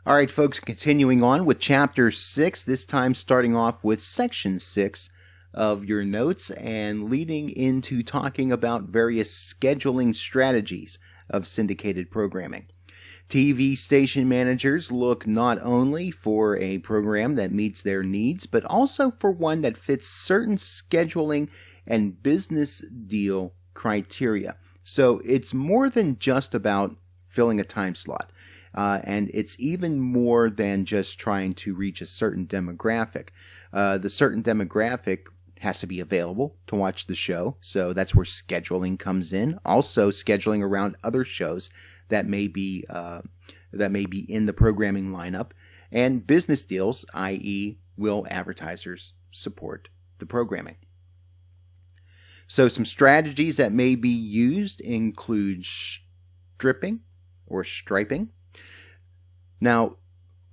All right, folks, continuing on with Chapter 6, this time starting off with Section 6 of your notes and leading into talking about various scheduling strategies of syndicated programming. TV station managers look not only for a program that meets their needs, but also for one that fits certain scheduling and business deal criteria. So it's more than just about filling a time slot. And it's even more than just trying to reach a certain demographic. The certain demographic has to be available to watch the show, so that's where scheduling comes in. Also, scheduling around other shows that may be in the programming lineup, and business deals, i.e., will advertisers support the programming? So, some strategies that may be used include stripping or striping. Now,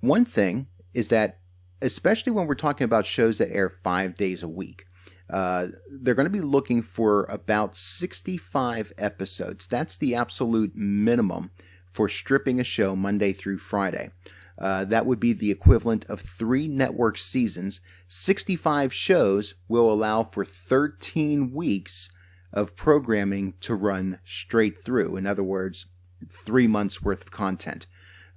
one thing is that, especially when we're talking about shows that air 5 days a week, they're going to be looking for about 65 episodes. That's the absolute minimum for stripping a show Monday through Friday. That would be the equivalent of 3 network seasons. 65 shows will allow for 13 weeks of programming to run straight through. In other words, 3 months worth of content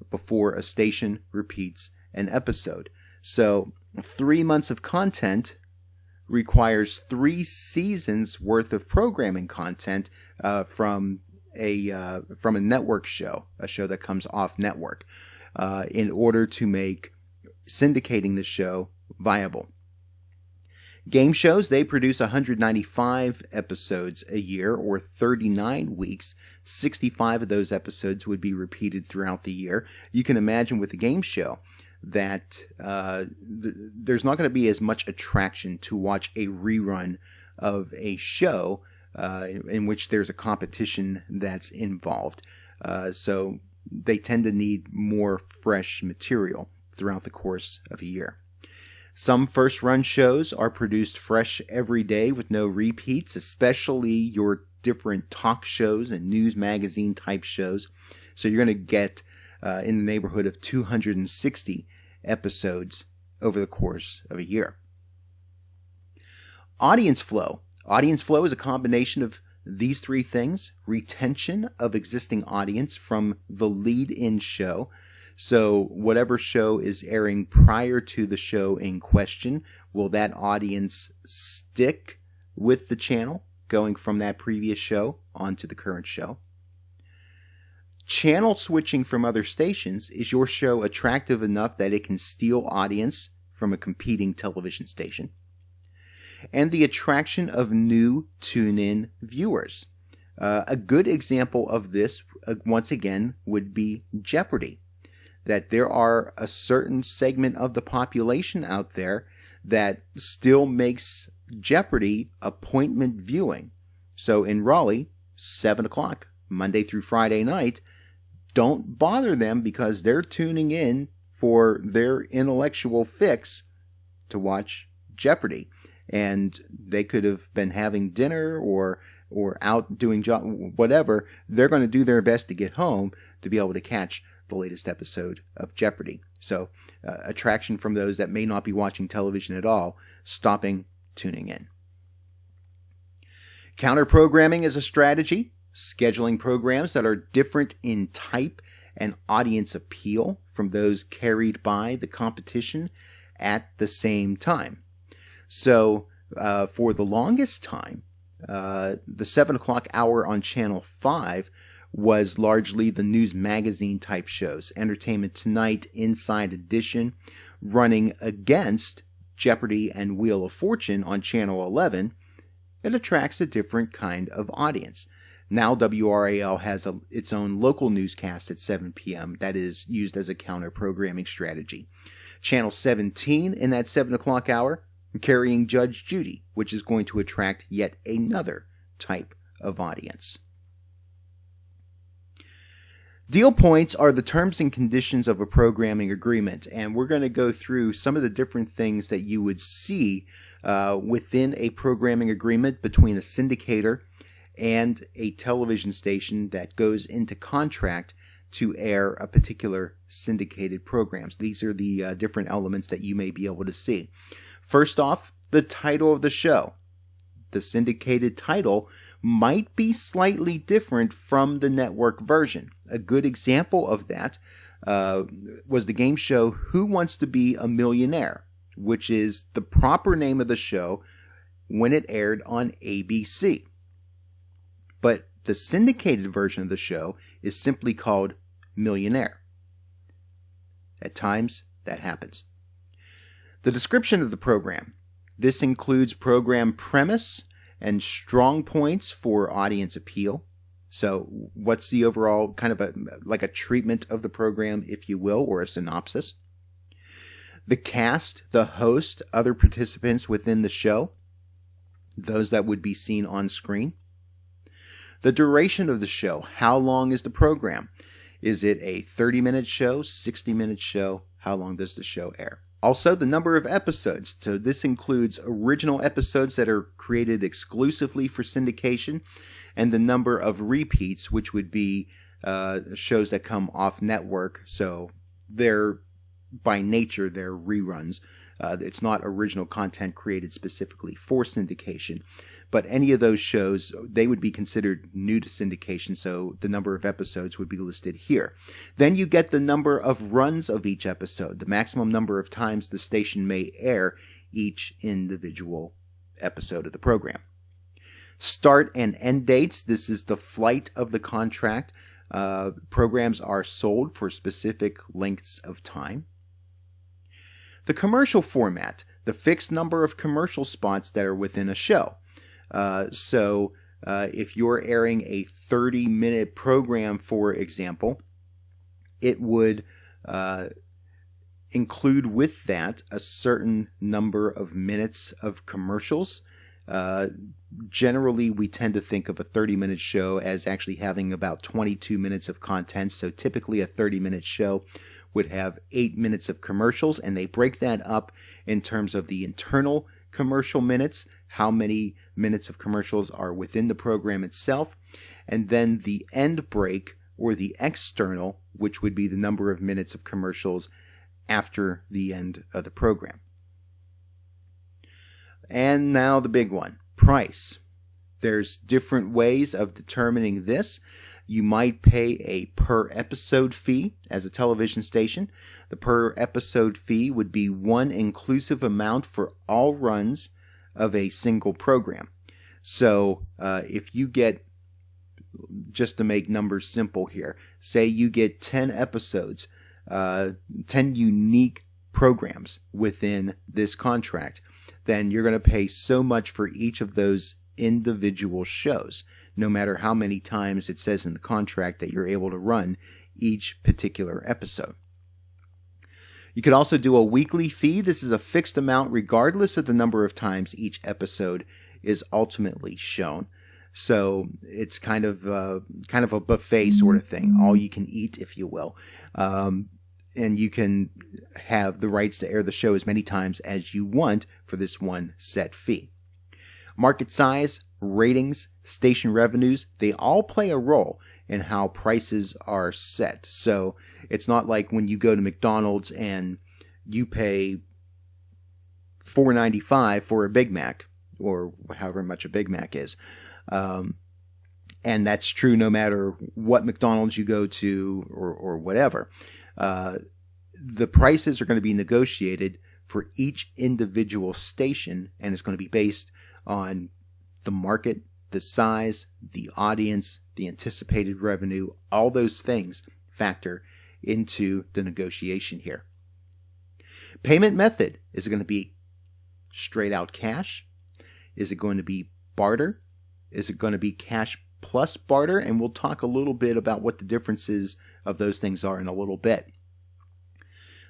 before a station repeats an episode. So 3 months of content requires 3 seasons worth of programming content from a network show, a show that comes off network, in order to make syndicating the show viable. Game shows, they produce 195 episodes a year, or 39 weeks. 65 of those episodes would be repeated throughout the year. You can imagine with a game show that there's not going to be as much attraction to watch a rerun of a show in which there's a competition that's involved. So they tend to need more fresh material throughout the course of a year. Some first-run shows are produced fresh every day with no repeats, especially your different talk shows and news magazine type shows. So you're going to get in the neighborhood of 260 episodes over the course of a year. Audience flow. Audience flow is a combination of these 3 things: retention of existing audience from the lead-in show. So whatever show is airing prior to the show in question, will that audience stick with the channel going from that previous show onto the current show? Channel switching from other stations. Is your show attractive enough that it can steal audience from a competing television station? And the attraction of new tune-in viewers. A good example of this, once again, would be Jeopardy. That there are a certain segment of the population out there that still makes Jeopardy appointment viewing. So in Raleigh, 7 o'clock, Monday through Friday night, don't bother them because they're tuning in for their intellectual fix to watch Jeopardy. And they could have been having dinner or out doing whatever. They're going to do their best to get home to be able to catch the latest episode of Jeopardy. So attraction from those that may not be watching television at all, stopping tuning in. Counter-programming is a strategy, scheduling programs that are different in type and audience appeal from those carried by the competition at the same time. So for the longest time, the 7 o'clock hour on Channel 5 was largely the news magazine type shows. Entertainment Tonight, Inside Edition, running against Jeopardy and Wheel of Fortune on Channel 11. It attracts a different kind of audience. Now WRAL has its own local newscast at 7 p.m. that is used as a counter-programming strategy. Channel 17 in that 7 o'clock hour, carrying Judge Judy, which is going to attract yet another type of audience. Deal points are the terms and conditions of a programming agreement, and we're going to go through some of the different things that you would see within a programming agreement between a syndicator and a television station that goes into contract to air a particular syndicated programs. These are the different elements that you may be able to see. First off, the title of the show. The syndicated title might be slightly different from the network version. A good example of that was the game show Who Wants to Be a Millionaire, which is the proper name of the show when it aired on ABC. But the syndicated version of the show is simply called Millionaire. At times, that happens. The description of the program. This includes program premise and strong points for audience appeal. So what's the overall kind of like a treatment of the program, if you will, or a synopsis? The cast, the host, other participants within the show, those that would be seen on screen. The duration of the show. How long is the program? Is it a 30-minute show, 60-minute show? How long does the show air? Also, the number of episodes. So this includes original episodes that are created exclusively for syndication, and the number of repeats, which would be shows that come off network. So they're, by nature, they're reruns. It's not original content created specifically for syndication. But any of those shows, they would be considered new to syndication, so the number of episodes would be listed here. Then you get the number of runs of each episode, the maximum number of times the station may air each individual episode of the program. Start and end dates. This is the flight of the contract. Programs are sold for specific lengths of time. The commercial format, the fixed number of commercial spots that are within a show. So if you're airing a 30-minute program, for example, it would include with that a certain number of minutes of commercials. Generally, we tend to think of a 30-minute show as actually having about 22 minutes of content. So typically a 30-minute show would have 8 minutes of commercials, and they break that up in terms of the internal commercial minutes, how many minutes of commercials are within the program itself, and then the end break, or the external, which would be the number of minutes of commercials after the end of the program. And now the big one, price. There's different ways of determining this. You might pay a per episode fee as a television station. The per episode fee would be one inclusive amount for all runs of a single program. So if you get, just to make numbers simple here, say you get 10 episodes, 10 unique programs within this contract, then you're going to pay so much for each of those individual shows, no matter how many times it says in the contract that you're able to run each particular episode. You could also do a weekly fee. This is a fixed amount regardless of the number of times each episode is ultimately shown. So it's kind of a buffet sort of thing, all you can eat, if you will. And you can have the rights to air the show as many times as you want for this one set fee. Market size, ratings, station revenues, they all play a role in how prices are set. So it's not like when you go to McDonald's and you pay $4.95 for a Big Mac, or however much a Big Mac is. And that's true no matter what McDonald's you go to or whatever. The prices are going to be negotiated for each individual station, and it's going to be based on the market, the size, the audience, the anticipated revenue. All those things factor into the negotiation here. Payment method. Is it going to be straight out cash? Is it going to be barter? Is it going to be cash plus barter? And we'll talk a little bit about what the differences of those things are in a little bit.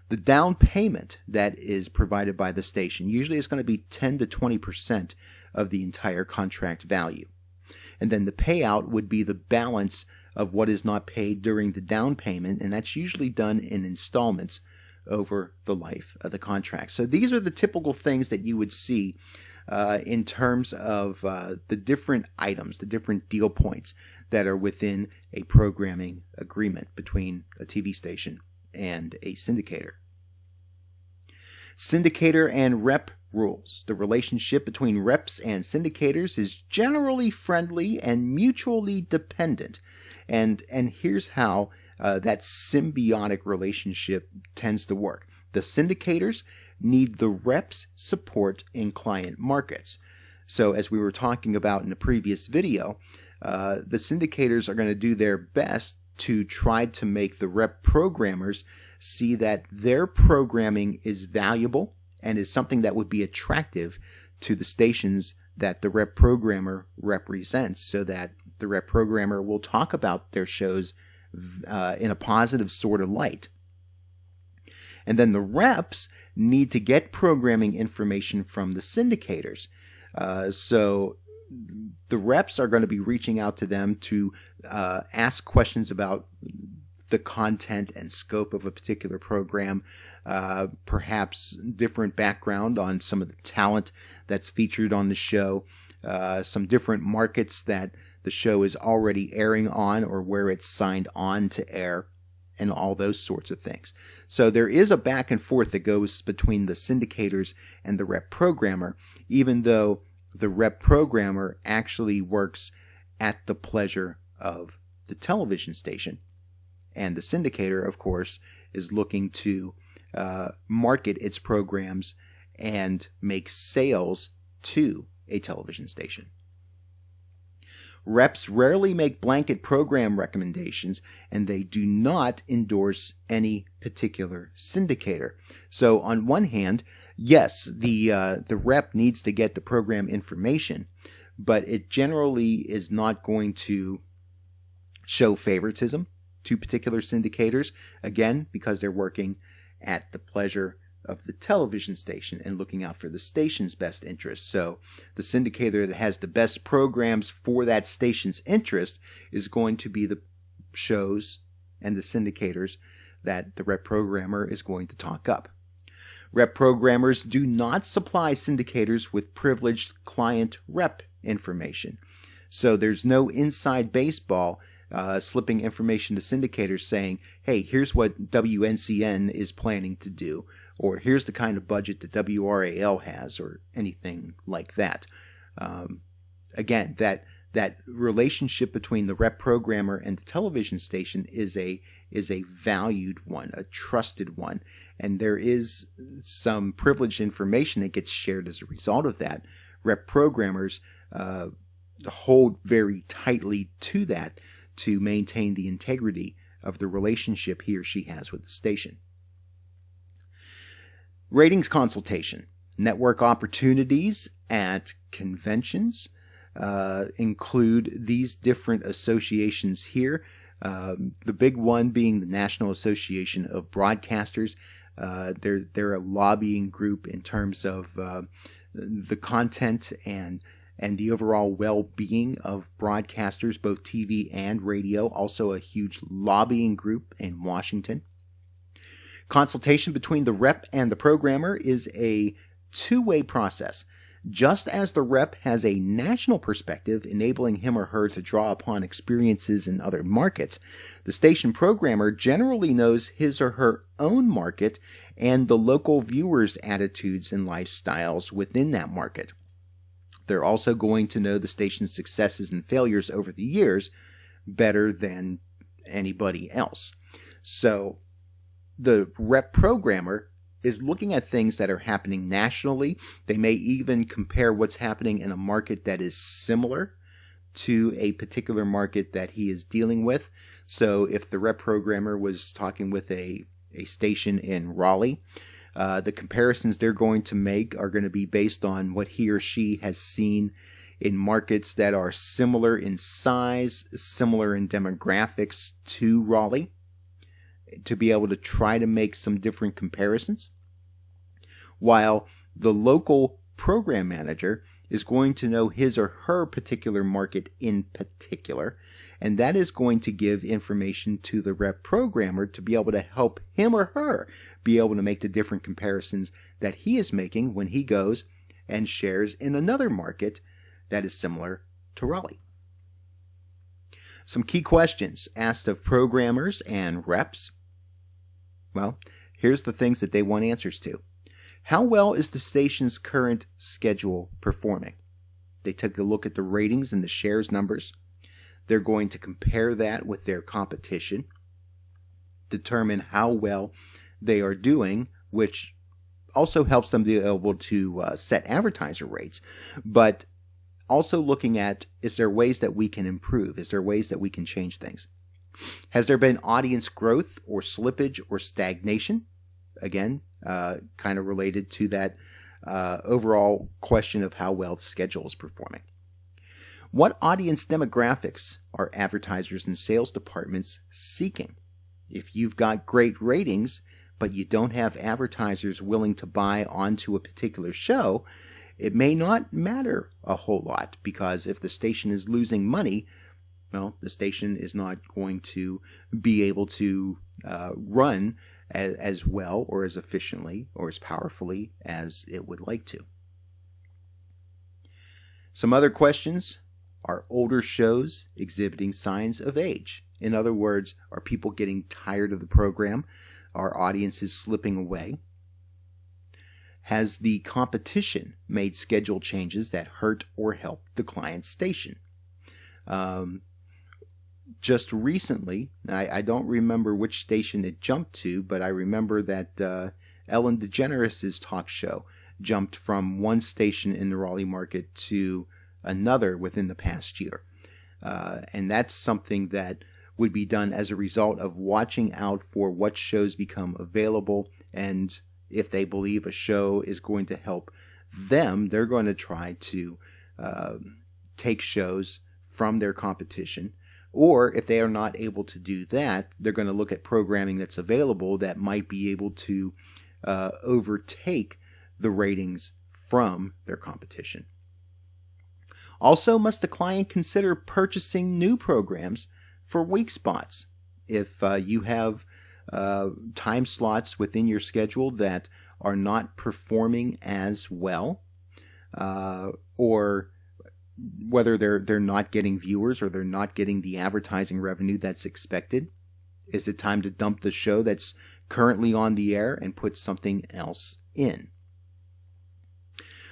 The down payment that is provided by the station usually is going to be 10 to 20% of the entire contract value. And then the payout would be the balance of what is not paid during the down payment, and that's usually done in installments over the life of the contract. So these are the typical things that you would see in terms of the different items, the different deal points that are within a programming agreement between a TV station and a syndicator. Syndicator and rep rules. The relationship between reps and syndicators is generally friendly and mutually dependent. And here's how that symbiotic relationship tends to work. The syndicators need the reps' support in client markets. So as we were talking about in the previous video, the syndicators are going to do their best to try to make the rep programmers see that their programming is valuable and is something that would be attractive to the stations that the rep programmer represents, so that the rep programmer will talk about their shows in a positive sort of light. And then the reps need to get programming information from the syndicators. So the reps are going to be reaching out to them to ask questions about the content and scope of a particular program, perhaps different background on some of the talent that's featured on the show, some different markets that the show is already airing on or where it's signed on to air, and all those sorts of things. So there is a back and forth that goes between the syndicators and the rep programmer, even though the rep programmer actually works at the pleasure of the television station. And the syndicator, of course, is looking to market its programs and make sales to a television station. Reps rarely make blanket program recommendations, and they do not endorse any particular syndicator. So on one hand, yes, the rep needs to get the program information, but it generally is not going to show favoritism to particular syndicators, again, because they're working at the pleasure of the television station and looking out for the station's best interests. So the syndicator that has the best programs for that station's interest is going to be the shows and the syndicators that the rep programmer is going to talk up. Rep programmers do not supply syndicators with privileged client rep information. So there's no inside baseball slipping information to syndicators saying, hey, here's what WNCN is planning to do, or here's the kind of budget that WRAL has, or anything like that. Again, that relationship between the rep programmer and the television station is a valued one, a trusted one, and there is some privileged information that gets shared as a result of that. Rep programmers hold very tightly to that to maintain the integrity of the relationship he or she has with the station. Ratings consultation. Network opportunities at conventions include these different associations here. The big one being the National Association of Broadcasters. They're a lobbying group in terms of the content and the overall well-being of broadcasters, both TV and radio. Also a huge lobbying group in Washington. Consultation between the rep and the programmer is a two-way process. Just as the rep has a national perspective, enabling him or her to draw upon experiences in other markets, the station programmer generally knows his or her own market and the local viewers' attitudes and lifestyles within that market. They're also going to know the station's successes and failures over the years better than anybody else. So the rep programmer is looking at things that are happening nationally. They may even compare what's happening in a market that is similar to a particular market that he is dealing with. So if the rep programmer was talking with a station in Raleigh, the comparisons they're going to make are going to be based on what he or she has seen in markets that are similar in size, similar in demographics to Raleigh, to be able to try to make some different comparisons. While the local program manager is going to know his or her particular market in particular, and that is going to give information to the rep programmer to be able to help him or her be able to make the different comparisons that he is making when he goes and shares in another market that is similar to Raleigh. Some key questions asked of programmers and reps. Well, here's the things that they want answers to. How well is the station's current schedule performing? They took a look at the ratings and the shares numbers. They're going to compare that with their competition, determine how well they are doing, which also helps them be able to set advertiser rates, but also looking at, is there ways that we can improve? Is there ways that we can change things? Has there been audience growth or slippage or stagnation? Again, kind of related to that overall question of how well the schedule is performing. What audience demographics are advertisers and sales departments seeking? If you've got great ratings, but you don't have advertisers willing to buy onto a particular show, it may not matter a whole lot, because if the station is losing money, well, the station is not going to be able to run as well or as efficiently or as powerfully as it would like to. Some other questions. Are older shows exhibiting signs of age? In other words, are people getting tired of the program? Are audiences slipping away? Has the competition made schedule changes that hurt or help the client's station? Just recently, I don't remember which station it jumped to, but I remember that Ellen DeGeneres' talk show jumped from one station in the Raleigh market to another within the past year. And that's something that would be done as a result of watching out for what shows become available, and if they believe a show is going to help them, they're going to try to take shows from their competition. Or if they are not able to do that, they're going to look at programming that's available that might be able to overtake the ratings from their competition. Also, must the client consider purchasing new programs for weak spots? If you have time slots within your schedule that are not performing as well, or whether they're not getting viewers or they're not getting the advertising revenue that's expected, is it time to dump the show that's currently on the air and put something else in?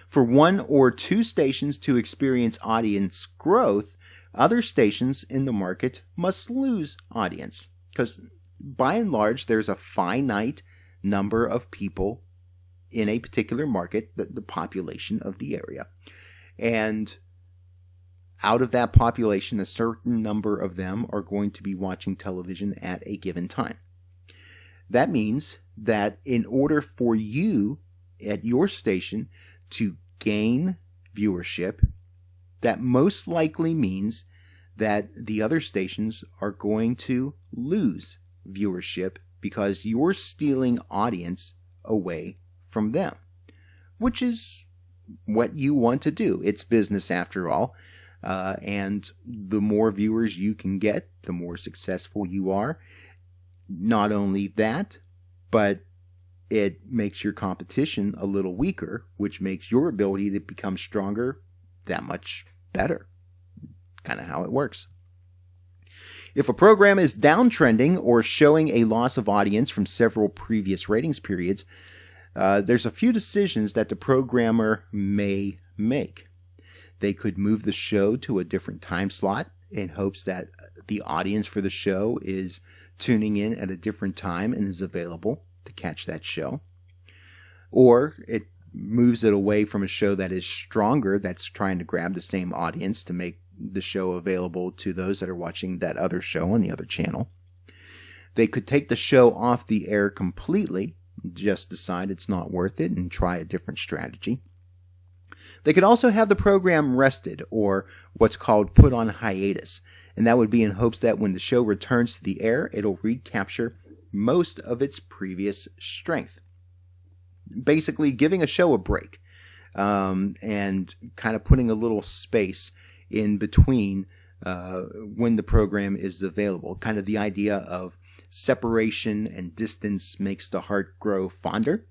For one or two stations to experience audience growth, other stations in the market must lose audience, because by and large there's a finite number of people in a particular market, the population of the area, and out of that population, a certain number of them are going to be watching television at a given time. That means that in order for you at your station to gain viewership, that most likely means that the other stations are going to lose viewership because you're stealing audience away from them, which is what you want to do. It's business after all. And the more viewers you can get, the more successful you are. Not only that, but it makes your competition a little weaker, which makes your ability to become stronger that much better. Kind of how it works. If a program is downtrending or showing a loss of audience from several previous ratings periods, there's a few decisions that the programmer may make. They could move the show to a different time slot in hopes that the audience for the show is tuning in at a different time and is available to catch that show. Or it moves it away from a show that is stronger, that's trying to grab the same audience to make the show available to those that are watching that other show on the other channel. They could take the show off the air completely, just decide it's not worth it and try a different strategy. They could also have the program rested, or what's called put on hiatus, and that would be in hopes that when the show returns to the air, it'll recapture most of its previous strength. Basically, giving a show a break. and kind of putting a little space in between when the program is available. Kind of the idea of separation and distance makes the heart grow fonder.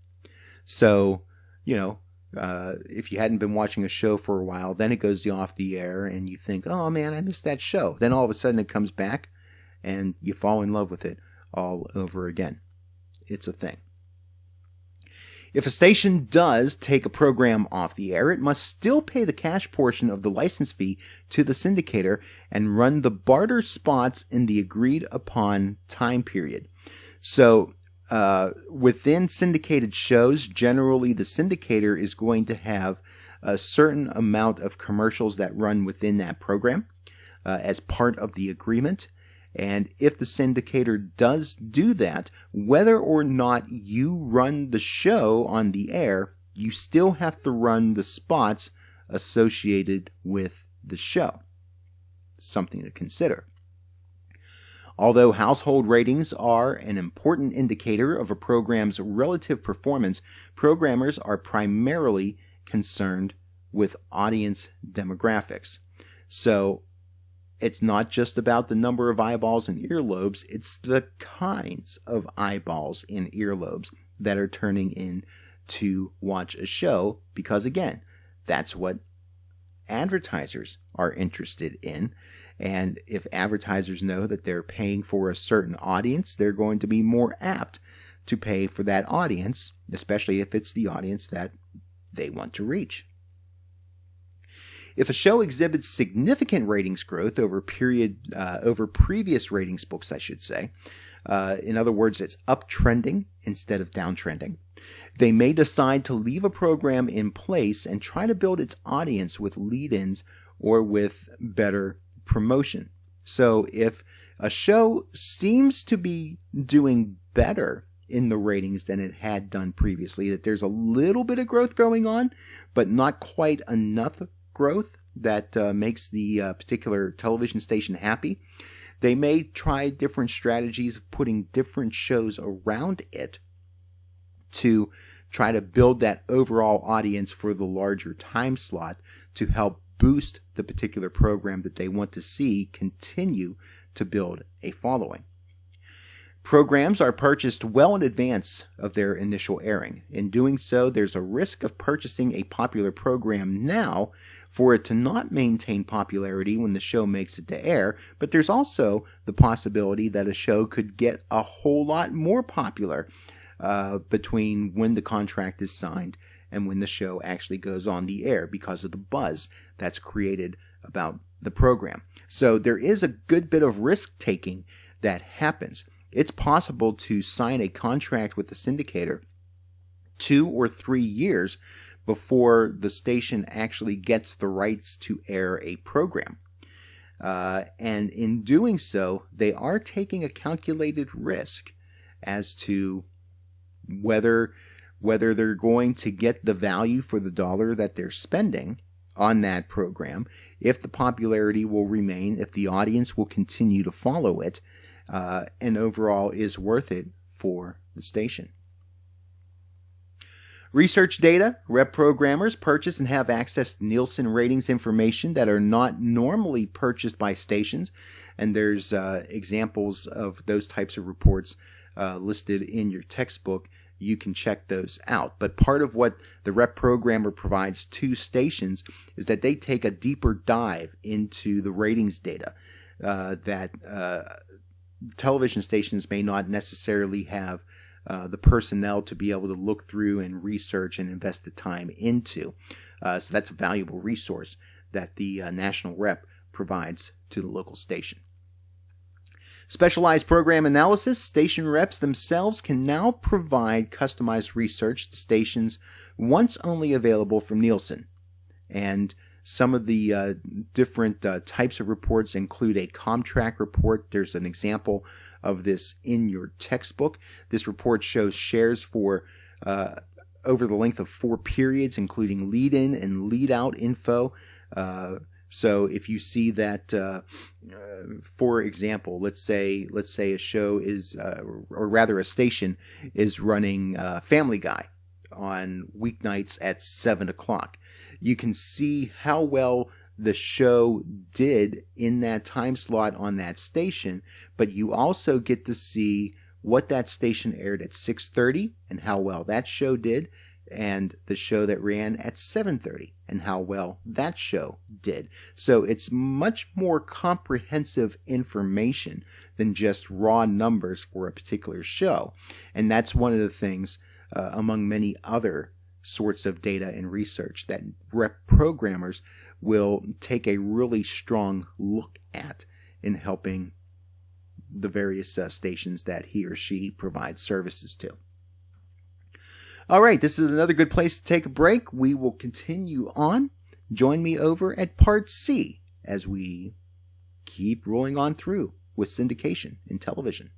So, if you hadn't been watching a show for a while, then it goes off the air and you think, oh man, I missed that show. Then all of a sudden it comes back and you fall in love with it all over again. It's a thing. If a station does take a program off the air, it must still pay the cash portion of the license fee to the syndicator and run the barter spots in the agreed upon time period. So, within syndicated shows, generally the syndicator is going to have a certain amount of commercials that run within that program as part of the agreement. And if the syndicator does do that, whether or not you run the show on the air, you still have to run the spots associated with the show. Something to consider. Although household ratings are an important indicator of a program's relative performance, programmers are primarily concerned with audience demographics. So it's not just about the number of eyeballs and earlobes, it's the kinds of eyeballs and earlobes that are turning in to watch a show, because again, that's what advertisers are interested in. And if advertisers know that they're paying for a certain audience, they're going to be more apt to pay for that audience, especially if it's the audience that they want to reach. If a show exhibits significant ratings growth over previous ratings books, I should say, in other words, it's uptrending instead of downtrending, they may decide to leave a program in place and try to build its audience with lead-ins or with better promotion. So if a show seems to be doing better in the ratings than it had done previously, that there's a little bit of growth going on, but not quite enough growth that makes the particular television station happy, they may try different strategies of putting different shows around it to try to build that overall audience for the larger time slot to help boost the particular program that they want to see continue to build a following. Programs are purchased well in advance of their initial airing. In doing so, there's a risk of purchasing a popular program now for it to not maintain popularity when the show makes it to air, but there's also the possibility that a show could get a whole lot more popular between when the contract is signed and when the show actually goes on the air because of the buzz that's created about the program. So there is a good bit of risk-taking that happens. It's possible to sign a contract with the syndicator 2 or 3 years before the station actually gets the rights to air a program. And in doing so, they are taking a calculated risk as to whether they're going to get the value for the dollar that they're spending on that program, if the popularity will remain, if the audience will continue to follow it, and overall is worth it for the station. Research data. Rep programmers purchase and have access to Nielsen ratings information that are not normally purchased by stations, and there's examples of those types of reports listed in your textbook. You can check those out. But part of what the rep programmer provides to stations is that they take a deeper dive into the ratings data that television stations may not necessarily have the personnel to be able to look through and research and invest the time into. So that's a valuable resource that the national rep provides to the local station. Specialized program analysis. Station reps themselves can now provide customized research to stations once only available from Nielsen. And some of the different types of reports include a Comtrack report. There's an example of this in your textbook. This report shows shares for over the length of 4 periods, including lead-in and lead-out info. So if you see that, for example, let's say a show is, or rather a station is running Family Guy on weeknights at 7 o'clock. You can see how well the show did in that time slot on that station, but you also get to see what that station aired at 6:30 and how well that show did, and the show that ran at 7:30 and how well that show did. So it's much more comprehensive information than just raw numbers for a particular show. And that's one of the things, among many other sorts of data and research, that programmers will take a really strong look at in helping the various stations that he or she provides services to. All right, this is another good place to take a break. We will continue on. Join me over at Part C as we keep rolling on through with syndication in television.